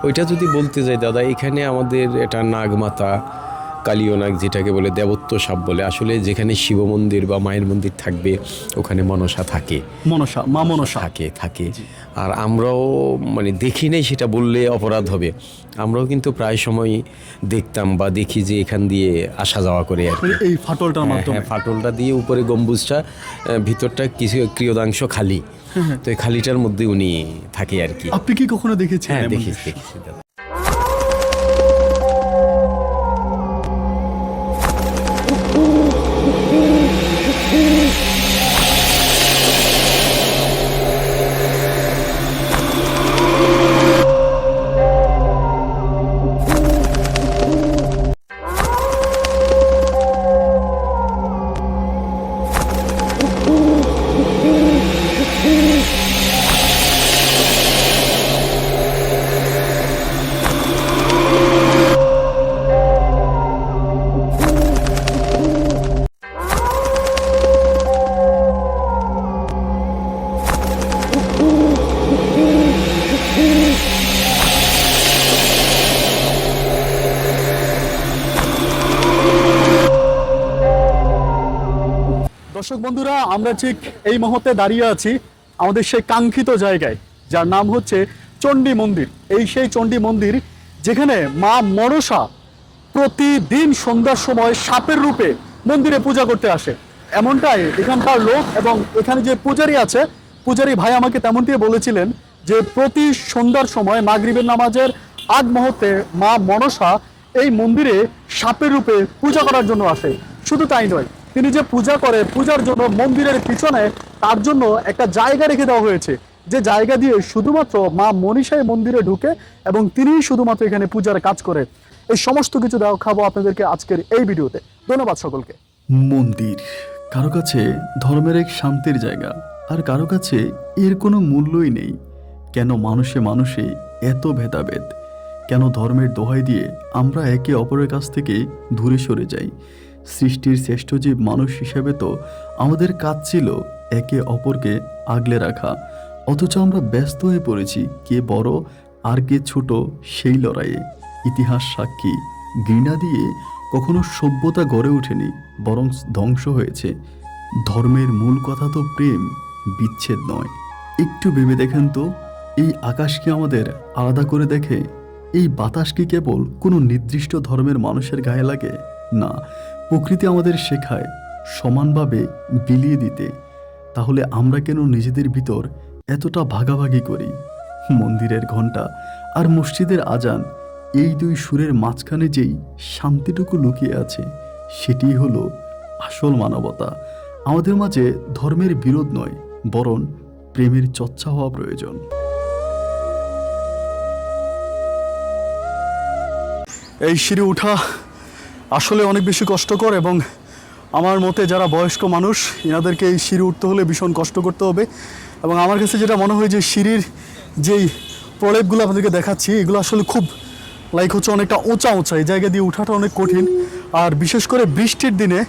ওইটা যদি বলতে যাই দাদা, এখানে আমাদের এটা নাগমাতা, কালীয় নাগ যেটাকে বলে, দেবত্ব সাপ বলে। আসলে যেখানে শিব মন্দির বা মায়ের মন্দির থাকবে ওখানে মনসা থাকে, মা মনসা থাকে। আর আমরাও মানে দেখি নাই সেটা বললে অপরাধ হবে, আমরাও কিন্তু প্রায় সময় দেখতাম বা দেখি যে এখান দিয়ে আসা যাওয়া করে আর কি। এই ফাটলটার মাধ্যমে, ফাটলটা দিয়ে উপরে গম্বুজটা, ভিতরটা কিছু ক্রিয়দাংশ খালি, তো এই খালিটার মধ্যে উনি থাকে আর কি। আপনি কি কখনো দেখেছেন? হ্যাঁ, দেখেছি দাদা। দর্শক বন্ধুরা, আমরা ঠিক এই মুহূর্তে দাঁড়িয়ে আছি আমাদের সেই কাঙ্ক্ষিত জায়গায়, যার নাম হচ্ছে চণ্ডী মন্দির। এই সেই চণ্ডী মন্দির যেখানে মা মনসা প্রতিদিন সন্ধ্যার সময় সাপের রূপে মন্দিরে পূজা করতে আসে। এমনটাই এখানকার লোক এবং এখানে যে পূজারী আছে, পূজারী ভাই আমাকে তেমনটিই বলেছিলেন যে প্রতি সন্ধ্যার সময় মাগরিবের নামাজের আগ মুহূর্তে মা মনসা এই মন্দিরে সাপের রূপে পূজা করার জন্য আসে। শুধু তাই নয়, তিনি যে পূজা করে, পূজার জন্য মন্দিরের পিছনে তার জন্য একটা জায়গা রেখে দেওয়া হয়েছে, যে জায়গা দিয়ে শুধুমাত্র মা মনসাই মন্দিরে ঢুকে এবং তিনিই শুধুমাত্র এখানে পূজার কাজ করে। এই সমস্ত কিছু দেখাবো আপনাদেরকে আজকের এই ভিডিওতে। ধন্যবাদ সকলকে। মন্দির কারো কাছে ধর্মের এক শান্তির জায়গা, আর কারো কাছে এর কোনো মূল্যই নেই। কেন মানুষে মানুষে এত ভেদাভেদ? কেন ধর্মের দোহাই দিয়ে আমরা একে অপরের কাছ থেকে দূরে সরে যাই? সৃষ্টির শ্রেষ্ঠ জীব মানুষ হিসেবে তো আমাদের কাজ ছিল একে অপরকে আগলে রাখা, অথচ আমরা ব্যস্ত হয়ে পড়েছি কে বড় আর কে ছোট সেই লড়াইয়ে। ইতিহাস সাক্ষী, ঘৃণা দিয়ে কখনো সভ্যতা গড়ে ওঠেনি, বরং ধ্বংস হয়েছে। ধর্মের মূল কথা তো প্রেম, বিচ্ছেদ নয়। একটু ভেবে দেখেন তো, এই আকাশ কি আমাদের আলাদা করে দেখে? এই বাতাস কি কেবল কোনো নির্দিষ্ট ধর্মের মানুষের গায়ে লাগে? না, প্রকৃতি আমাদের শেখায় সমানভাবে বিলিয়ে দিতে। তাহলে আমরা কেন নিজেদের ভিতর এতটা ভাগাভাগি করি? মন্দিরের ঘণ্টা আর মসজিদের আজান, এই দুই সুরের মাঝখানে যেই শান্তিটুকু লুকিয়ে আছে, সেটি হলো আসল মানবতা। আমাদের মাঝে ধর্মের বিরোধ নয়, বরং প্রেমের চর্চা হওয়া প্রয়োজন। এই সিঁড়ি ওঠা আসলে অনেক বেশি কষ্টকর, এবং আমার মতে যারা বয়স্ক মানুষ, এনাদেরকে এই সিঁড়ি উঠতে হলে ভীষণ কষ্ট করতে হবে। এবং আমার কাছে যেটা মনে হয় যে সিঁড়ির যেই প্রলেপগুলো আপনাদেরকে দেখাচ্ছি, এগুলো আসলে খুব হচ্ছে অনেকটা উঁচা, এই জায়গা দিয়ে ওঠাটা অনেক কঠিন। আর বিশেষ করে বৃষ্টির দিনে,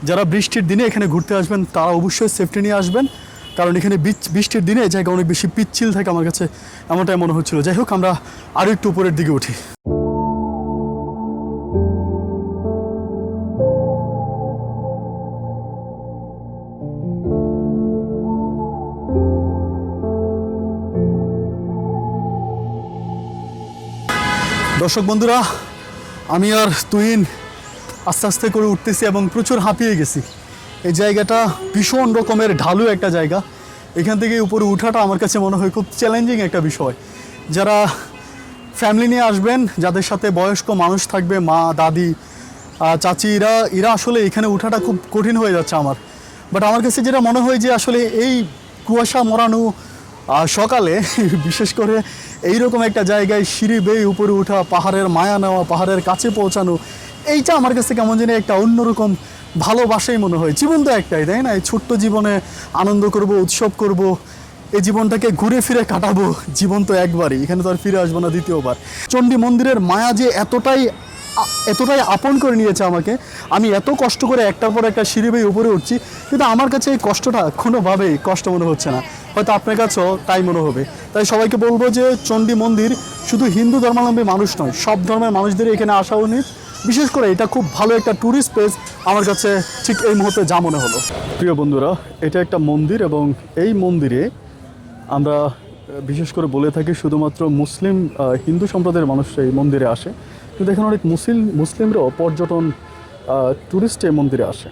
যারা বৃষ্টির দিনে এখানে ঘুরতে আসবেন তারা অবশ্যই সেফটি নিয়ে আসবেন, কারণ এখানে বৃষ্টির দিনে এই জায়গা অনেক বেশি পিচ্ছিল থাকে। আমার কাছে এমনটাই মনে হচ্ছিল। যাই হোক, আমরা আরও একটু উপরের দিকে উঠি। দর্শক বন্ধুরা, আমি আর তুহিন আস্তে আস্তে করে উঠতেছি এবং প্রচুর হাঁপিয়ে গেছি। এই জায়গাটা ভীষণ রকমের ঢালু একটা জায়গা। এখান থেকে উপরে উঠাটা আমার কাছে মনে হয় খুব চ্যালেঞ্জিং একটা বিষয়। যারা ফ্যামিলি নিয়ে আসবেন, যাদের সাথে বয়স্ক মানুষ থাকবে, মা, দাদি, চাচি, এরা আসলে এখানে উঠাটা খুব কঠিন হয়ে যাচ্ছে আমার। বাট আমার কাছে যেটা মনে হয় যে আসলে এই কুয়াশা মরানো সকালে বিশেষ করে এইরকম একটা জায়গায় সিঁড়ি বেয়ে উপরে ওঠা, পাহাড়ের মায়া নেওয়া, পাহাড়ের কাছে পৌঁছানো, এইটা আমার কাছে কেমন জানি একটা অন্যরকম ভালোবাসাই মনে হয়। জীবন তো একটাই, তাই না? এই ছোট্ট জীবনে আনন্দ করব, উৎসব করব, এই জীবনটাকে ঘুরে ফিরে কাটাবো। জীবন তো একবারই, এখানে তো আর ফিরে আসবো না দ্বিতীয়বার। চণ্ডী মন্দিরের মায়া যে এতটাই এতটাই আপন করে নিয়েছে আমাকে। আমি এত কষ্ট করে একটার পর একটা সিঁড়ি বেয়ে উপরে উঠছি, কিন্তু আমার কাছে এই কষ্টটা কোনোভাবেই কষ্ট মনে হচ্ছে না। হয়তো আপনার কাছেও তাই মনে হবে। তাই সবাইকে বলবো যে চণ্ডী মন্দির শুধু হিন্দু ধর্মাবলম্বী মানুষ নয়, সব ধর্মের মানুষদের এখানে আসা উচিত। বিশেষ করে এটা খুব ভালো একটা ট্যুরিস্ট প্লেস আমার কাছে ঠিক এই মুহূর্তে যা মনে হলো। প্রিয় বন্ধুরা, এটা একটা মন্দির এবং এই মন্দিরে আমরা বিশেষ করে বলে থাকি শুধুমাত্র মুসলিম হিন্দু সম্প্রদায়ের মানুষরা এই মন্দিরে আসে, কিন্তু এখানে অনেক মুসলিমরাও পর্যটন ট্যুরিস্ট এই মন্দিরে আসে।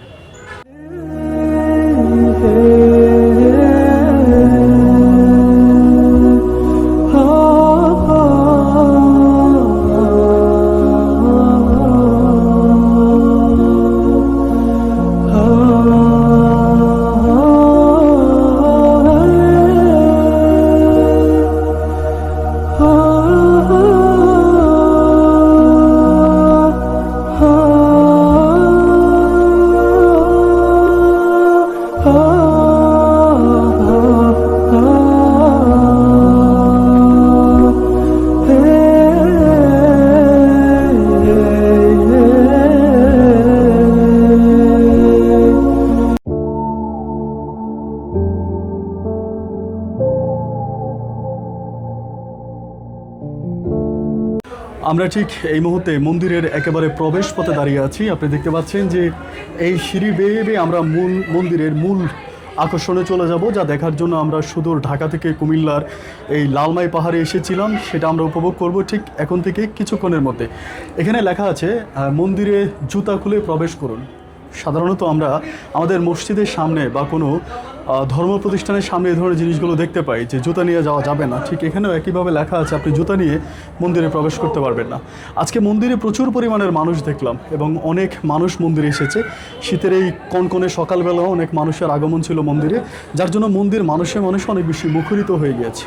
আমরা ঠিক এই মুহূর্তে মন্দিরের একেবারে প্রবেশ পথে দাঁড়িয়ে আছি। আপনি দেখতে পাচ্ছেন যে এই সিঁড়ি বেয়ে বেয়ে আমরা মন্দিরের মূল আকর্ষণে চলে যাব, যা দেখার জন্য আমরা সুদূর ঢাকা থেকে কুমিল্লার এই লালমাই পাহাড়ে এসেছিলাম। সেটা আমরা উপভোগ করব ঠিক এখন থেকে কিছুক্ষণের মধ্যে। এখানে লেখা আছে মন্দিরে জুতা খুলে প্রবেশ করুন। সাধারণত আমরা আমাদের মসজিদের সামনে বা কোনো ধর্ম প্রতিষ্ঠানের সামনে এই ধরনের জিনিসগুলো দেখতে পাই যে জুতা নিয়ে যাওয়া যাবে না। ঠিক এখানেও একইভাবে লেখা আছে আপনি জুতা নিয়ে মন্দিরে প্রবেশ করতে পারবেন না। আজকে মন্দিরে প্রচুর পরিমাণের মানুষ দেখলাম এবং অনেক মানুষ মন্দিরে এসেছে। শীতের এই কনকনে সকালবেলাও অনেক মানুষের আগমন ছিল মন্দিরে, যার জন্য মন্দির মানুষে অনেক বেশি মুখরিত হয়ে গিয়েছে।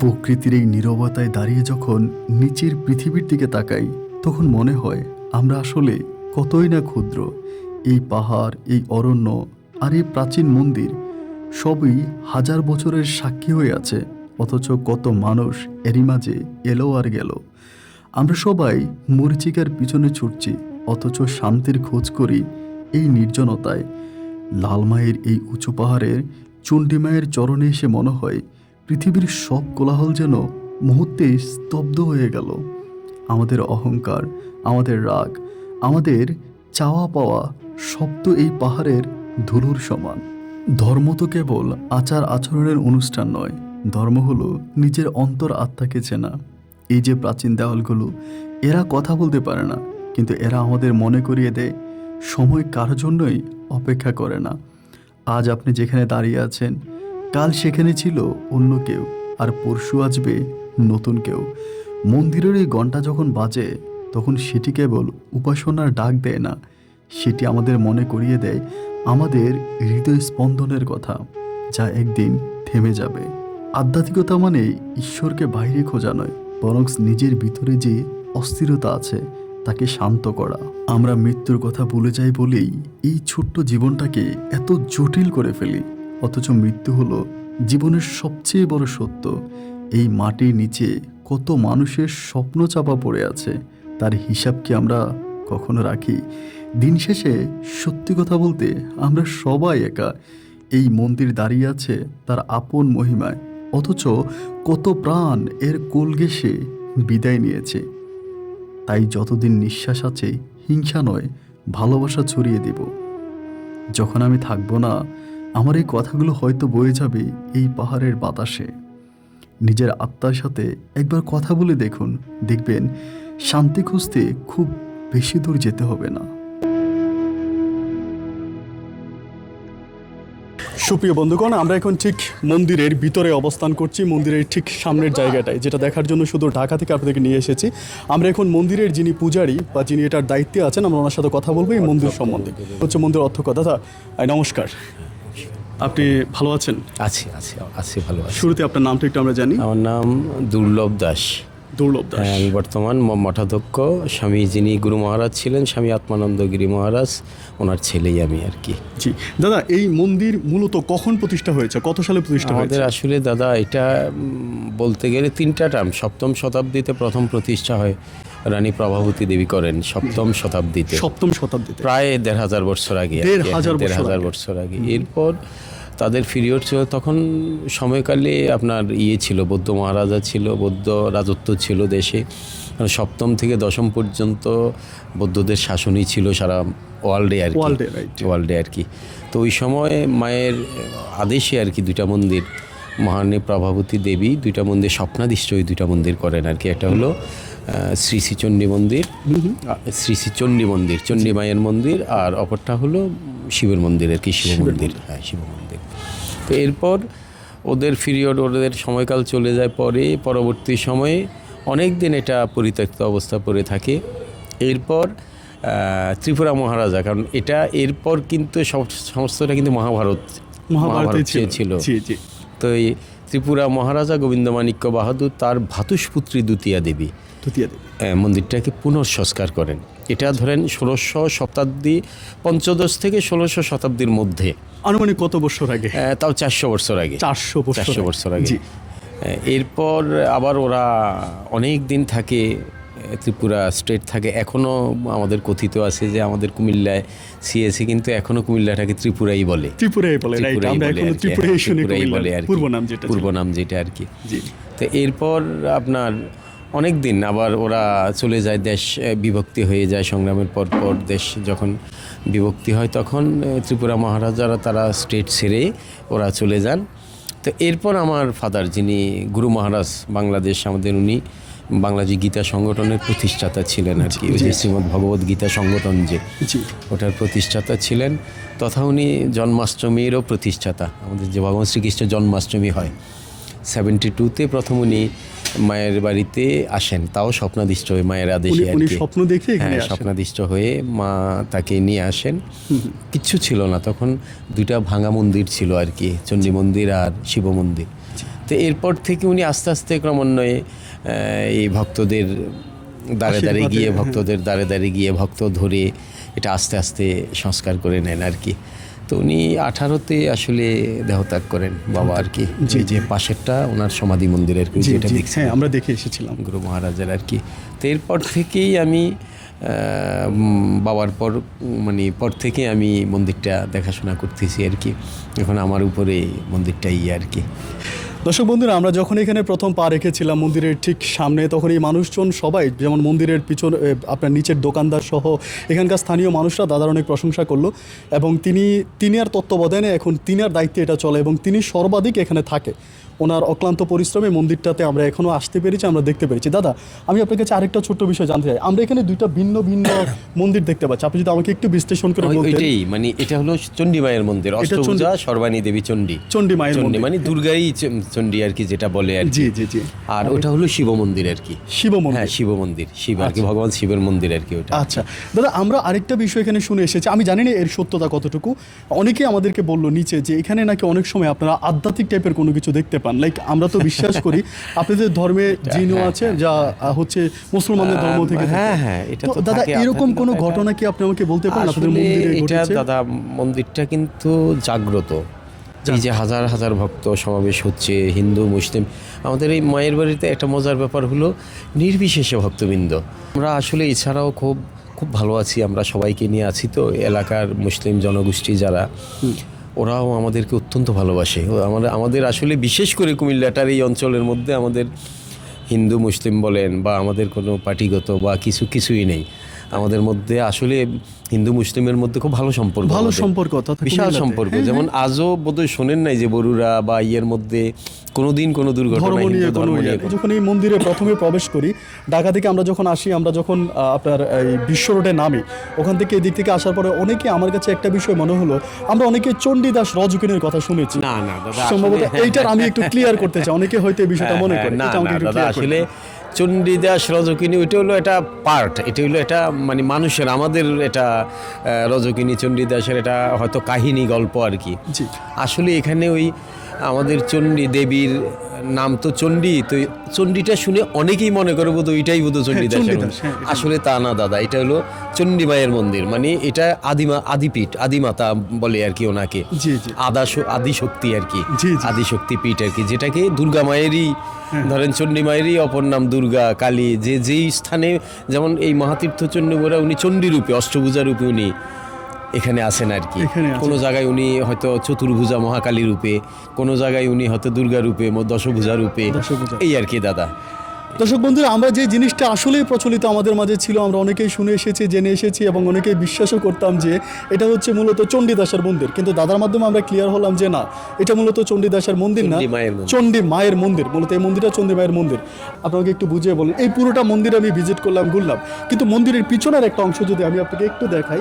প্রকৃতির এই নীরবতায় দাঁড়িয়ে যখন নিচের পৃথিবীর দিকে তাকাই, তখন মনে হয় আমরা আসলে কতই না ক্ষুদ্র। এই পাহাড়, এই অরণ্য আর এই প্রাচীন মন্দির সবই হাজার বছরের সাক্ষী হয়ে আছে, অথচ কত মানুষ এরই মাঝে এলো আর গেল। আমরা সবাই মরিচিকার পিছনে ছুটছি, অথচ শান্তির খোঁজ করি এই নির্জনতায়। লালমাইয়ের এই উঁচু পাহাড়ের চণ্ডী মায়ের চরণে এসে মনে হয় পৃথিবীর সব কোলাহল যেন মুহূর্তে স্তব্ধ হয়ে গেল। আমাদের অহংকার, আমাদের রাগ, আমাদের চাওয়া পাওয়া সব তো এই পাহাড়ের ধুলোর সমান। ধর্ম তো কেবল আচার আচরণের অনুষ্ঠান নয়, ধর্ম হলো নিজের অন্তর আত্মাকে চেনা। এই যে প্রাচীন দেওয়ালগুলো, এরা কথা বলতে পারে না, কিন্তু এরা আমাদের মনে করিয়ে দেয় সময় কারোর জন্যই অপেক্ষা করে না। আজ আপনি যেখানে দাঁড়িয়ে আছেন, কাল সেখানে ছিল অন্য কেউ, আর পরশু আসবে নতুন কেউ। মন্দিরের এই ঘণ্টা যখন বাজে, তখন সেটি কেবল উপাসনার ডাক দেয় না, সেটি আমাদের মনে করিয়ে দেয় আমাদের হৃদয় স্পন্দনের কথা, যা একদিন থেমে যাবে। আধ্যাত্মিকতা মানে ঈশ্বরকে বাইরে খোঁজা নয়, বরং নিজের ভিতরে যে অস্থিরতা আছে তাকে শান্ত করা। আমরা মৃত্যুর কথা ভুলে যাই বলেই এই ছোট্ট জীবনটাকে এত জটিল করে ফেলি, অথচ মৃত্যু হলো জীবনের সবচেয়ে বড় সত্য। এই মাটির নিচে কত মানুষের স্বপ্ন চাপা পড়ে আছে, তার হিসাব কি আমরা কখনো রাখি? দিন শেষে সত্যি কথা বলতে আমরা সবাই একা। এই মন্দির দাঁড়িয়ে আছে তার আপন মহিমায়, অথচ কত প্রাণ এর কোল ঘেঁষে বিদায় নিয়েছে। তাই যতদিন নিঃশ্বাস আছে হিংসা নয়, ভালোবাসা ছড়িয়ে দেব। যখন আমি থাকবো না, আমার এই কথাগুলো হয়তো বয়ে যাবে এই পাহাড়ের বাতাসে। নিজের আত্মার সাথে একবার কথা বলে দেখুন, দেখবেন শান্তি খুঁজতে খুব বেশি দূর যেতে হবে না। সুপ্রিয় বন্ধুগণ, আমরা এখন ঠিক মন্দিরের ভিতরে অবস্থান করছি, মন্দিরের ঠিক সামনের জায়গাটায়, যেটা দেখার জন্য শুধু ঢাকা থেকে আপনাদেরকে নিয়ে এসেছি। আমরা এখন মন্দিরের যিনি পূজারী বা যিনি এটার দায়িত্বে আছেন, আমরা ওনার সাথে কথা বলবো এই মন্দির সম্বন্ধে। হচ্ছে মন্দির অধ্যক্ষ। দাদা নমস্কার, আপনি ভালো আছেন? আছি আছি আছি ভালো আছি। শুরুতে আপনার নামটা একটু আমরা জানি। আমার নাম দুর্লভ দাস। দুর্লভ দাস। হ্যাঁ, আমি বর্তমান মঠাধ্যক্ষ। স্বামী যিনি গুরু মহারাজ ছিলেন, স্বামী আত্মানন্দ গিরি মহারাজ, ওনার ছেলেই আমি আর কি। জি দাদা, এই মন্দির মূলত কখন প্রতিষ্ঠা হয়েছে, কত সালে প্রতিষ্ঠা হয়েছে? আমাদের আসলে দাদা এটা বলতে গেলে 3টা টার্ম। 7ম শতাব্দীতে প্রথম প্রতিষ্ঠা হয়, রানী প্রভাবতী দেবী করেন 7ম শতাব্দীতে, 7ম শতাব্দীতে, প্রায় 1500 বছর আগে। 1500 বছর আগে। এরপর তাদের পিরিয়ড ছিল, তখন সময়কালে আপনার ছিল, বৌদ্ধ মহারাজা ছিল, বৌদ্ধ রাজত্ব ছিল দেশে। 7ম থেকে 10ম পর্যন্ত বৌদ্ধদের শাসনই ছিল সারা ওয়ার্ল্ডে আর কি, ওয়ার্ল্ডে আর কি। তো ওই সময় মায়ের আদেশে আর কি 2টা মন্দির, মহারানী প্রভাবতী দেবী 2টা মন্দির স্বপ্নাদিষ্ট, ওই 2টা মন্দির করেন আর কি। একটা হলো শ্রী শ্রী চণ্ডী মন্দির, শ্রী শ্রী চণ্ডী মন্দির, চণ্ডী মায়ের মন্দির, আর অপরটা হলো শিবের মন্দির আর কি, শিব মন্দির। হ্যাঁ, শিব মন্দির। তো এরপর ওদের পিরিয়ড, ওদের সময়কাল চলে যায়, পরবর্তী সময়ে অনেক দিন এটা পরিত্যক্ত অবস্থা পড়ে থাকে। এরপর ত্রিপুরা মহারাজা, কারণ এটা এরপর কিন্তু সমস্তটা কিন্তু মহাভারত ছিল। তো এই ত্রিপুরা মহারাজা গোবিন্দমাণিক্য বাহাদুর তার ভাতুষপুত্রী দ্বিতীয়া দেবী মন্দিরটাকে পুনঃসংস্কার করেন। এটা ধরেন 1600 শতাব্দী, 15 থেকে 1600 শতাব্দীর মধ্যে। আনুমানিক কত বছর আগে? তাও 400 বছর আগে। 400 বছর আগে। এরপর আবার ওরা অনেক দিন থাকে, ত্রিপুরা স্টেট থাকে। এখনও আমাদের কথিত আছে যে আমাদের কুমিল্লায় সিএসি কিন্তু এখনও কুমিল্লাটাকে ত্রিপুরাই বলে, পূর্ব নাম যেটা আর কি। তো এরপর আপনার অনেক দিন আবার ওরা চলে যায়, দেশ বিভক্তি হয়ে যায়। সংগ্রামের পর দেশ যখন বিভক্তি হয় তখন ত্রিপুরা মহারাজারা তারা স্টেট ছেড়ে ওরা চলে যান। তো এরপর আমার ফাদার যিনি গুরু মহারাজ বাংলাদেশ, আমাদের উনি বাংলাদেশ গীতা সংগঠনের প্রতিষ্ঠাতা ছিলেন আর কি। ওই যে শ্রীমদ্ ভগবত গীতা সংগঠন যে, ওটার প্রতিষ্ঠাতা ছিলেন, তথা উনি জন্মাষ্টমীরও প্রতিষ্ঠাতা। আমাদের যে ভগবান শ্রীকৃষ্ণের জন্মাষ্টমী হয় 72-তে প্রথম উনি মায়ের বাড়িতে আসেন, তাও স্বপ্নাদিষ্ট হয়ে, মায়ের আদেশে আর কি। হ্যাঁ, স্বপ্নাদিষ্ট হয়ে মা তাকে নিয়ে আসেন। কিচ্ছু ছিল না তখন, 2টা ভাঙা মন্দির ছিল আর কি, চণ্ডী মন্দির আর শিব মন্দির। তো এরপর থেকে উনি আস্তে আস্তে ক্রমান্বয়ে এই ভক্তদের দ্বারে দ্বারে গিয়ে ভক্ত ধরে এটা আস্তে আস্তে সংস্কার করে নেন আর কি। তো উনি 18তে আসলে দেহত্যাগ করেন বাবা আর কি। যে পাশেরটা ওনার সমাধি মন্দির আর কি, যেটা দেখছি আমরা দেখে এসেছিলাম গুরু মহারাজের আর কি। তো এরপর থেকেই আমি বাবার পর থেকে আমি মন্দিরটা দেখাশোনা করতেছি আর কি। এখন আমার উপরে মন্দিরটাই আর কি। দর্শক বন্ধুরা, আমরা যখন এখানে প্রথম পা রেখেছিলাম মন্দিরের ঠিক সামনে, তখন এই মানুষজন সবাই, যেমন মন্দিরের পিছনে আপনার নিচের দোকানদার সহ এখানকার স্থানীয় মানুষরা দাদার অনেক প্রশংসা করলো। এবং তিনি আর তত্ত্বাবধানে এখন তিনি আর দায়িত্বে এটা চলে, এবং তিনি সর্বাধিক এখানে থাকে। ওনার অক্লান্ত পরিশ্রমে মন্দিরটাতে আমরা এখনও আসতে পেরেছি, আমরা দেখতে পেরেছি। দাদা, আমি আপনার কাছে আরেকটা ছোট্ট বিষয় জানতে চাই। আমরা এখানে 2টা ভিন্ন ভিন্ন মন্দির দেখতে পাচ্ছি, আপনি যদি আমাকে একটু বিশ্লেষণ করে বলতেন। মানে এটা হলো চণ্ডী মায়ের মন্দির, অষ্টভুজা সর্বাণী দেবী চণ্ডী মায়ের মন্দির, মানে দুর্গাই চণ্ডী আর কি, যেটা বলে আর কি। জি। আর ওটা হলো শিব মন্দির আর কি। শিব মন্দির, হ্যাঁ, শিব মন্দির, শিব আর কি, ভগবান শিবের মন্দির আর কি ওটা। আচ্ছা দাদা, আমরা আরেকটা বিষয় এখানে শুনে এসেছি, আমি জানি না এর সত্যতা কতটুকু। অনেকেই আমাদেরকে বললো নিচে যে এখানে নাকি অনেক সময় আপনারা আধ্যাত্মিক টাইপের কোনো কিছু দেখতে পান। লাইক আমরা তো বিশ্বাস করি আপনাদের ধর্মে জিনও আছে, যা হচ্ছে মুসলমানদের ধর্ম থেকে। হ্যাঁ, এটা তো দাদা, এরকম কোনো ঘটনা কি আপনি আমাকে বলতে পারেন আপনাদের মন্দিরে ঘটেছে? দাদা, মন্দিরটা কিন্তু জাগ্রত। এই যে হাজার হাজার ভক্ত সমাবেশ হচ্ছে, হিন্দু মুসলিম। আমাদের এই মায়ের বাড়িতে একটা মজার ব্যাপার হলো নির্বিশেষে ভক্তবৃন্দ। আমরা আসলে এছাড়াও খুব ভালো আছি, আমরা সবাইকে নিয়ে আছি। তো এলাকার মুসলিম জনগোষ্ঠী যারা, ওরাও আমাদেরকে অত্যন্ত ভালোবাসে। আমাদের আসলে বিশেষ করে কুমিল্লাটার এই অঞ্চলের মধ্যে আমাদের হিন্দু মুসলিম বলেন বা আমাদের কোনো পার্টিগত বা কিছুই নেই। আমাদের মধ্যে আসলে হিন্দু মুসলিমের মধ্যে খুব ভালো সম্পর্ক, বিশাল সম্পর্ক। যেমন আজও বোধহয় শোনেন নাই যে বরুড়া বা ইয়ের মধ্যে কোনোদিন কোনো দুর্ঘটনা। যখন এই মন্দিরে প্রথমে প্রবেশ করি ঢাকা থেকে, আমরা যখন আসি, আমরা যখন আপনার এই বিশ্ব রোডে নামি, ওখান থেকে এদিক থেকে আসার পরে অনেকে, আমার কাছে একটা বিষয় মনে হলো, আমরা অনেকে চণ্ডীদাস রজকিনের কথা শুনেছি। না দাদা, সম্ভবত এইটার আমি একটু ক্লিয়ার করতে চাই, অনেকে হয়তো এই বিষয়টা মনে করে। আসলে চণ্ডীদাস রজকিনী ওইটা হলো একটা পার্ট, এটা হলো এটা মানে মানুষের আমাদের এটা রজকিনী চণ্ডীদাসের এটা হয়তো কাহিনী গল্প আর কি। জি। আসলে এখানে ওই আমাদের চণ্ডী দেবীর নাম তো চণ্ডী, তো চণ্ডীটা শুনে অনেকেই মনে করে বোধ ওইটাই বোধ চণ্ডীদাসের চণ্ডীদাস, মন্দির। হ্যাঁ, আসলে তা না দাদা, এটা হলো চণ্ডী মায়ের মন্দির, মানে এটা আদিপীঠ, আদিমাতা বলে আর কি ওনাকে। জি জি আদিশক্তি আর কি, জি, জি। আদিশক্তি পীঠ আর কি, যেটাকে দুর্গা মায়েরই ধরেন চণ্ডী মায়েরই অপর নাম দুর্গা, কালী, যেই স্থানে যেমন এই মহাতীর্থ চণ্ডী মোরা উনি চণ্ডী রূপে, অষ্টভুজা রূপে উনি এখানে আছেন আর কি। এখানে আছেন। কোনো জায়গায় উনি হয়তো চতুর্ভুজা মহাকালী রূপে, কোনো জায়গায় উনি হয়তো দুর্গা রূপে, দশভুজা রূপে, দশভুজা। এই আর কি দাদা। দর্শক বন্ধুরা, আমরা যে জিনিসটা আসলেই প্রচলিত আমাদের মাঝে ছিল, আমরা অনেকেই শুনে এসেছি, জেনে এসেছি এবং অনেকেই বিশ্বাসও করতাম যে এটা হচ্ছে মূলত চণ্ডীদাসের মন্দির, কিন্তু দাদার মাধ্যমে আমরা ক্লিয়ার হলাম যে না, এটা মূলত চণ্ডীদাসের মন্দির না, চণ্ডী মায়ের মন্দির। চণ্ডী মায়ের মন্দির। মূলত এই মন্দিরটা চণ্ডী মায়ের মন্দির। আপনাকে একটু বুঝিয়ে বলেন, এই পুরোটা মন্দিরে আমি ভিজিট করলাম, ঘুরলাম, কিন্তু মন্দিরের পিছনের একটা অংশ যদি আমি আপনাকে একটু দেখাই।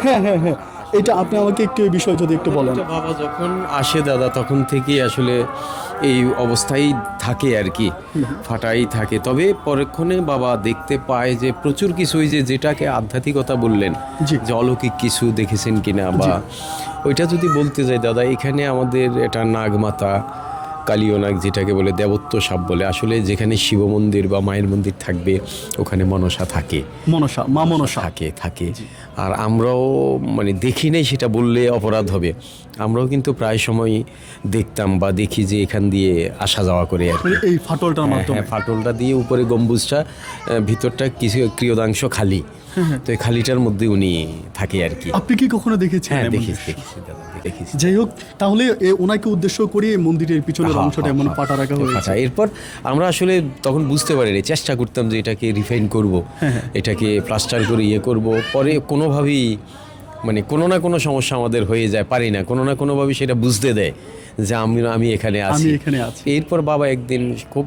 হ্যাঁ হ্যাঁ হ্যাঁ, এটা আপনি আমাকে একটু এই বিষয়ে যদি একটু বলেন। এটা বাবা যখন আসে দাদা তখন থেকেই আসলে এই অবস্থায় থাকে আর কি, ফাটাই থাকে। তবে পরক্ষণে বাবা দেখতে পায় যে প্রচুর কিছু, ওই যেটাকে আধ্যাত্মিকতা বললেন, জি। যে অলৌকিক কিছু দেখেছেন কিনা, বা ওইটা যদি বলতে যাই দাদা, এখানে আমাদের এটা নাগমাতা, কালীয় নাগ যেটাকে বলে, দেবত্ব সাপ বলে, আসলে যেখানে শিব মন্দির বা মায়ের মন্দির থাকবে ওখানে মনসা থাকে, মনসা, মা মনসা থাকে। আর আমরাও মানে দেখি নাই সেটা বললে অপরাধ হবে, আমরাও কিন্তু প্রায় সময় দেখতাম বা দেখি যে এখান দিয়ে আসা যাওয়া করে আর কি। এই ফাটলটার মাধ্যমে। হ্যাঁ, ফাটলটা দিয়ে উপরে গম্বুজটা, ভিতরটা কিছু ক্রিয়দাংশ খালি, তো এই খালিটার মধ্যে উনি থাকে আর কি। আপনি কি কখনো দেখেছেন? হ্যাঁ, এমন? দেখেছি দাদা, দেখেছি। যাই হোক, তাহলে ওনাকে উদ্দেশ্য করে এই মন্দিরের পিছনের অংশটা এমন পাটা রাখা হয়েছে। আচ্ছা, এরপর আমরা আসলে তখন বুঝতে পারিনি, চেষ্টা করতাম যে এটাকে রিফাইন করব, এটাকে প্লাস্টার করে করব, পরে কোনোভাবেই মানে কোনো না কোনো সমস্যা আমাদের হয়ে যায়, পারি না, কোনো না কোনোভাবে সেটা বুঝতে দেয় যে আমি এখানে আছি। এরপর বাবা একদিন খুব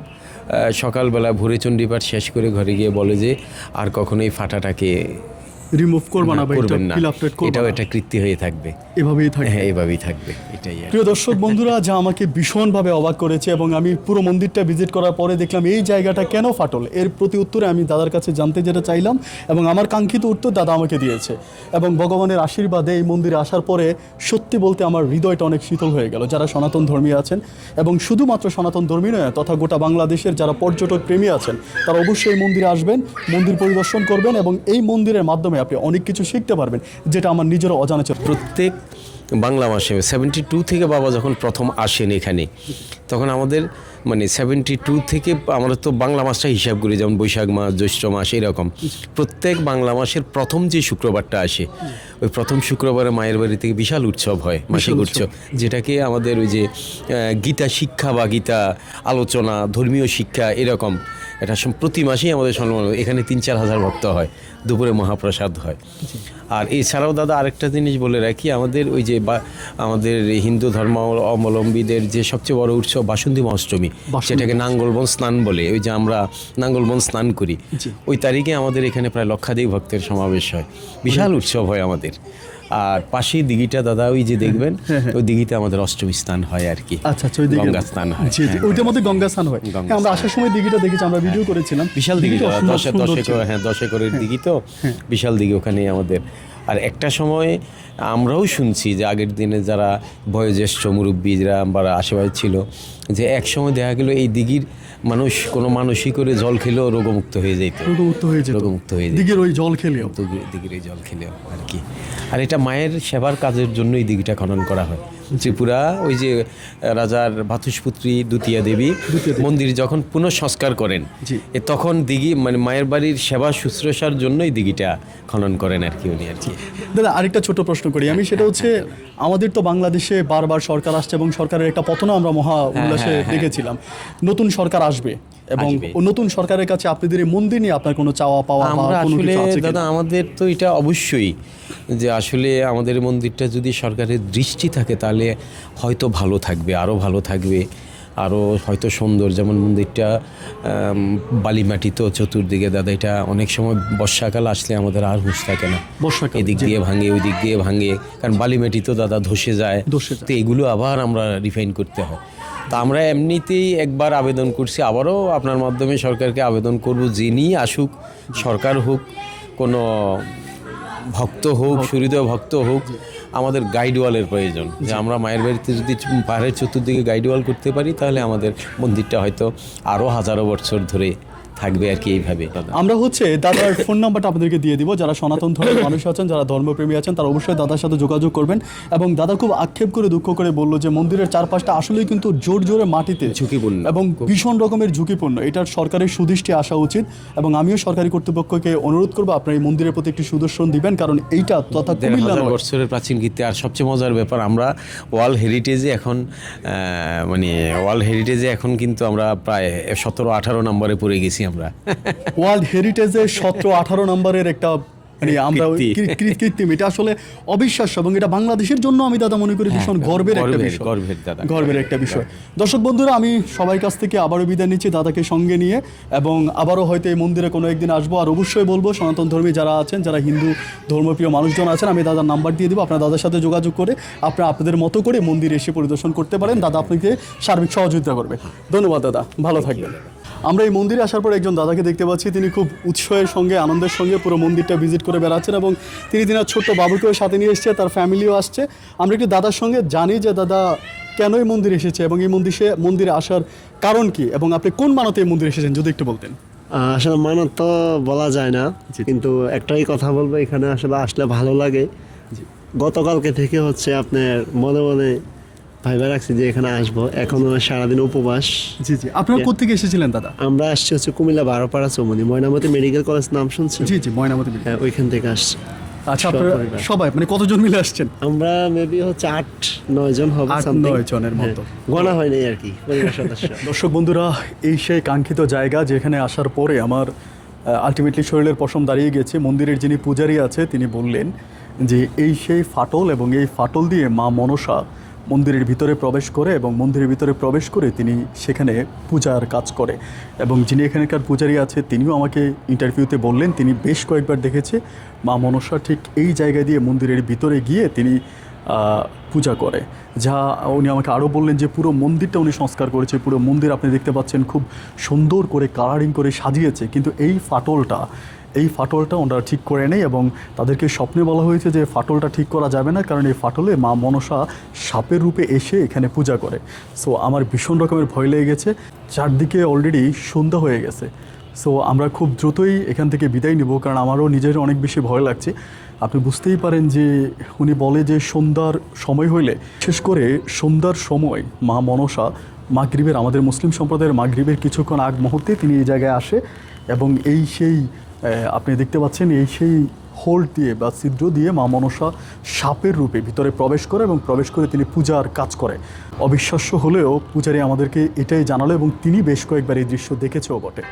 সকালবেলা ভোরে চণ্ডীপাঠ শেষ করে ঘরে গিয়ে বলে যে আর কখনো এই ফাটাটাকে রিমুভ করবেন না, করবেন না, এটাও একটা কৃত্য হয়ে থাকবে, এভাবেই থাকবে। হ্যাঁ, এভাবেই থাকবে, এটাই। প্রিয় দর্শক বন্ধুরা, যা আমাকে ভীষণভাবে অবাক করেছে, এবং আমি পুরো মন্দিরটা ভিজিট করার পরে দেখলাম এই জায়গাটা কেন ফাটল, এর প্রতি উত্তরে আমি দাদার কাছে জানতে যেটা চাইলাম, এবং আমার কাঙ্ক্ষিত উত্তর দাদা আমাকে দিয়েছে। এবং ভগবানের আশীর্বাদে এই মন্দিরে আসার পরে সত্যি বলতে আমার হৃদয়টা অনেক শীতল হয়ে গেল। যারা সনাতন ধর্মী আছেন, এবং শুধুমাত্র সনাতন ধর্মী নয়, তথা গোটা বাংলাদেশের যারা পর্যটক প্রেমী আছেন, তারা অবশ্যই এই মন্দিরে আসবেন, মন্দির পরিদর্শন করবেন, এবং এই মন্দিরের মাধ্যমে আপনি অনেক কিছু শিখতে পারবেন, যেটা আমার নিজেরও অজানা ছিল। প্রত্যেক বাংলা মাসে 72 থেকে বাবা যখন প্রথম আসেন এখানে, তখন আমাদের মানে 72 থেকে আমরা তো বাংলা মাসটা হিসাব করি, যেমন বৈশাখ মাস, জ্যৈষ্ঠ মাস, এরকম প্রত্যেক বাংলা মাসের প্রথম যে শুক্রবারটা আসে, ওই প্রথম শুক্রবারে মায়ের বাড়ি থেকে বিশাল উৎসব হয়, মাসিক উৎসব, যেটাকে আমাদের ওই যে গীতা শিক্ষা বা গীতা আলোচনা, ধর্মীয় শিক্ষা, এরকম এটা প্রতি মাসেই আমাদের সম্মান। এখানে 3-4 হাজার ভক্ত হয়, দুপুরে মহাপ্রসাদ হয়। আর এছাড়াও দাদা আরেকটা জিনিস বলে রাখি, আমাদের ওই যে আমাদের হিন্দু ধর্ম অবলম্বীদের যে সবচেয়ে বড় উৎসব বাসন্তী অষ্টমী, সেটাকে নাঙ্গলবন স্নান বলে, ওই যে আমরা নাঙ্গলবন স্নান করি, ওই তারিখে আমাদের এখানে প্রায় লক্ষাধিক ভক্তের সমাবেশ হয়, বিশাল উৎসব হয় আমাদের। আর পাশেই দিঘিটা দাদা, ওই যে দেখবেন, ওই দিঘিতে আমাদের অষ্টমী স্নান হয় আর কি। আচ্ছা, গঙ্গা স্নান হয়, ওইটার মধ্যে গঙ্গা স্নান হয়। আমরা আসার সময় দিঘিটা দেখেছি, আমরা ভিডিও করেছিলাম, বিশাল দিঘি, 10 একরের দিঘি, তো বিশাল দিঘি ওখানে আমাদের। আর একটা সময় আমরাও শুনছি যে আগের দিনে যারা বয়োজ্যেষ্ঠ মুরব্বীরা বা আশেপাশে ছিল, যে এক সময় দেখা গেল এই দিঘির মানুষ কোনো মানুষই করে জল খেলেও রোগমুক্ত হয়ে যেত, রোগমুক্ত হয়ে যেত দিঘির ওই জল খেলেও, দিঘির এই জল খেলেও আর কি। আর এটা মায়ের সেবার কাজের জন্যই দিঘিটা খনন করা হয়। ত্রিপুরা ওই যে রাজার ভাতুষপুত্রী দ্বিতীয়া দেবী মন্দির যখন পুনঃসংস্কার করেন, তখন দিঘি মানে মায়ের বাড়ির সেবা শুশ্রূষার জন্যই দিঘিটা খনন করেন আর কি উনি আর কি। দাদা আরেকটা ছোট প্রশ্ন করি আমি, সেটা হচ্ছে আমাদের তো বাংলাদেশে বারবার সরকার আসছে, এবং সরকারের একটা পতনও আমরা মহা উল্লাসে দেখেছিলাম। নতুন সরকার আসবে, এবং নতুন সরকারের কাছে আপনাদের এই মন্দির নিয়ে আপনার কোনো চাওয়া পাওয়া? আমরা আসলে দাদা আমাদের তো এটা অবশ্যই, যে আসলে আমাদের মন্দিরটা যদি সরকারের দৃষ্টি থাকে তাহলে হয়তো ভালো থাকবে, আরও ভালো থাকবে, আরও হয়তো সুন্দর। যেমন মন্দিরটা বালিমাটি তো চতুর্দিকে দাদা, এটা অনেক সময় বর্ষাকাল আসলে আমাদের আর হুঁশ থাকে না, এদিক দিয়ে ভাঙে ওই দিক দিয়ে ভাঙে, কারণ বালিমাটি তো দাদা ধসে যায়, তো এগুলো আবার আমরা রিফাইন করতে হয়। তা আমরা এমনিতেই একবার আবেদন করছি, আবারও আপনার মাধ্যমে সরকারকে আবেদন করব, যিনি আসুক, সরকার হোক, কোনো ভক্ত হোক, সুহৃদয় ভক্ত হোক, আমাদের গাইড ওয়ালের প্রয়োজন। যে আমরা মায়ের বাড়িতে যদি পাহাড়ের চতুর্দিকে গাইড ওয়াল করতে পারি, তাহলে আমাদের মন্দিরটা হয়তো আরও হাজারো বছর ধরে থাকবে আর কি এইভাবে। আমরা হচ্ছে দাদার ফোন নাম্বারটা আপনাদেরকে দিয়ে দিব। যারা সনাতন ধর্মের মানুষ আছেন, যারা ধর্মপ্রেমী আছেন, তারা অবশ্যই দাদার সাথে যোগাযোগ করবেন। এবং দাদা খুব আক্ষেপ করে, দুঃখ করে বলল যে মন্দিরের চারপাশটা আসলেই কিন্তু জোর জোরে মাটিতে ঝুঁকিপূর্ণ এবং ভীষণ রকমের ঝুঁকিপূর্ণ। এটার সরকারের সুদৃষ্টি আসা উচিত। এবং আমিও সরকারি কর্তৃপক্ষকে অনুরোধ করবো আপনার এই মন্দিরের প্রতি একটি সুদর্শন দিবেন, কারণ এইটা তথা কুমিল্লা নয়। বছরের প্রাচীন কীর্তি। আর সবচেয়ে মজার ব্যাপার, আমরা ওয়ার্ল্ড হেরিটেজে এখন কিন্তু আমরা প্রায় 17-18 নম্বরে পড়ে গেছি আমরা। ওয়ার্ল্ড হেরিটেজে 17-18 নম্বরের একটা মানে আমরা কৃত্রিম, এটা আসলে অবিশ্বাস্য। এবং এটা বাংলাদেশের জন্য আমি দাদা মনে করি ভীষণ গর্বের একটা বিষয়, গর্বের একটা বিষয়। দর্শক বন্ধুরা, আমি সবাই কাছ থেকে আবারও বিদায় নিচ্ছি দাদাকে সঙ্গে নিয়ে, এবং আবারও হয়তো এই মন্দিরে কোনো একদিন আসবো। আর অবশ্যই বলবো সনাতন ধর্মী যারা আছেন, যারা হিন্দু ধর্মপ্রিয় মানুষজন আছেন, আমি দাদার নাম্বার দিয়ে দেবো, আপনার দাদার সাথে যোগাযোগ করে আপনারা আপনাদের মতো করে মন্দিরে এসে পরিদর্শন করতে পারেন। দাদা আপনাকে সার্বিক সহযোগিতা করবে। ধন্যবাদ দাদা, ভালো থাকবেন। আমরা এই মন্দিরে আসার পর একজন দাদাকে দেখতে পাচ্ছি, তিনি খুব উৎসাহের সঙ্গে, আনন্দের সঙ্গে পুরো মন্দিরটা ভিজিট করে বেড়াচ্ছেন, এবং তিনি তিনার ছোট্ট বাবুকেও সাথে নিয়ে এসছে, তার ফ্যামিলিও আসছে। আমরা একটু দাদার সঙ্গে জানি যে দাদা কেন এই মন্দিরে এসেছে এবং এই মন্দিরে আসার কারণ কি, এবং আপনি কোন মানতে এই মন্দিরে এসেছেন যদি একটু বলতেন। আসলে মানত তো বলা যায় না, কিন্তু একটাই কথা বলবো, এখানে আসলে ভালো লাগে। গতকালকে থেকে হচ্ছে আপনার মনে মনে ভাইবা রাখছি যে এখানে আসবো, এখনো সারাদিন উপবাস। জি জি, আপনারা কোথেকে এসেছিলেন দাদা? আমরা আসছি হচ্ছে কুমিল্লা 12পাড়া চৌমনি, ময়নামতি মেডিকেল কলেজ নাম শুনছেন? জি জি, ময়নামতি। হ্যাঁ, ওইখান থেকে আসছি। আচ্ছা, আপনারা সবাই মানে কতজন মিলে আসছেন? আমরা মেবি হচ্ছে 8-9 জন হবে, 8-9 জনের মতো, গোনা হয় নাই আর কি পরিবার সদস্য। দর্শক বন্ধুরা, এই সেই কাঙ্ক্ষিত জায়গা যেখানে আসার পরে আমার আলটিমেটলি শরীরের পশম দাঁড়িয়ে গেছে। মন্দিরের যিনি পূজারী আছে তিনি বললেন যে এই সেই ফাটল, এবং এই ফাটল দিয়ে মা মনসা মন্দিরের ভিতরে প্রবেশ করে, এবং মন্দিরের ভিতরে প্রবেশ করে তিনি সেখানে পূজার কাজ করে। এবং যিনি এখানকার পূজারী আছে তিনিও আমাকে ইন্টারভিউতে বললেন তিনি বেশ কয়েকবার দেখেছে মা মনসা ঠিক এই জায়গা দিয়ে মন্দিরের ভিতরে গিয়ে তিনি পূজা করে। যা উনি আমাকে আরও বললেন যে পুরো মন্দিরটা উনি সংস্কার করেছে, পুরো মন্দির আপনি দেখতে পাচ্ছেন খুব সুন্দর করে কালারিং করে সাজিয়েছে, কিন্তু এই ফাটলটা ওনারা ঠিক করে নেই, এবং তাদেরকে স্বপ্নে বলা হয়েছে যে ফাটলটা ঠিক করা যাবে না, কারণ এই ফাটলে মা মনসা সাপের রূপে এসে এখানে পূজা করে। সো আমার ভীষণ রকমের ভয় লেগে গেছে, চারদিকে অলরেডি সন্ধ্যা হয়ে গেছে। সো আমরা খুব দ্রুতই এখান থেকে বিদায় নেব, কারণ আমারও নিজের অনেক বেশি ভয় লাগছে। আপনি বুঝতেই পারেন যে উনি বলে যে সন্ধ্যার সময় হইলে, বিশেষ করে সন্ধ্যার সময় মা মনসা মাগরিবের, আমাদের মুসলিম সম্প্রদায়ের মাগরিবের কিছুক্ষণ আগ মুহূর্তে তিনি এই জায়গায় আসে, এবং এই সেই আপনি দেখতে পাচ্ছেন এই সেই হোল দিয়ে বা ছিদ্র দিয়ে মা মনসা সাপের রূপে ভিতরে প্রবেশ করে, এবং প্রবেশ করে তিনি পূজার কাজ করে। অবিশ্বাস্য হলেও পূজারী আমাদেরকে এটাই জানালো, এবং তিনি বেশ কয়েকবার এই দৃশ্য দেখেছেও বটে।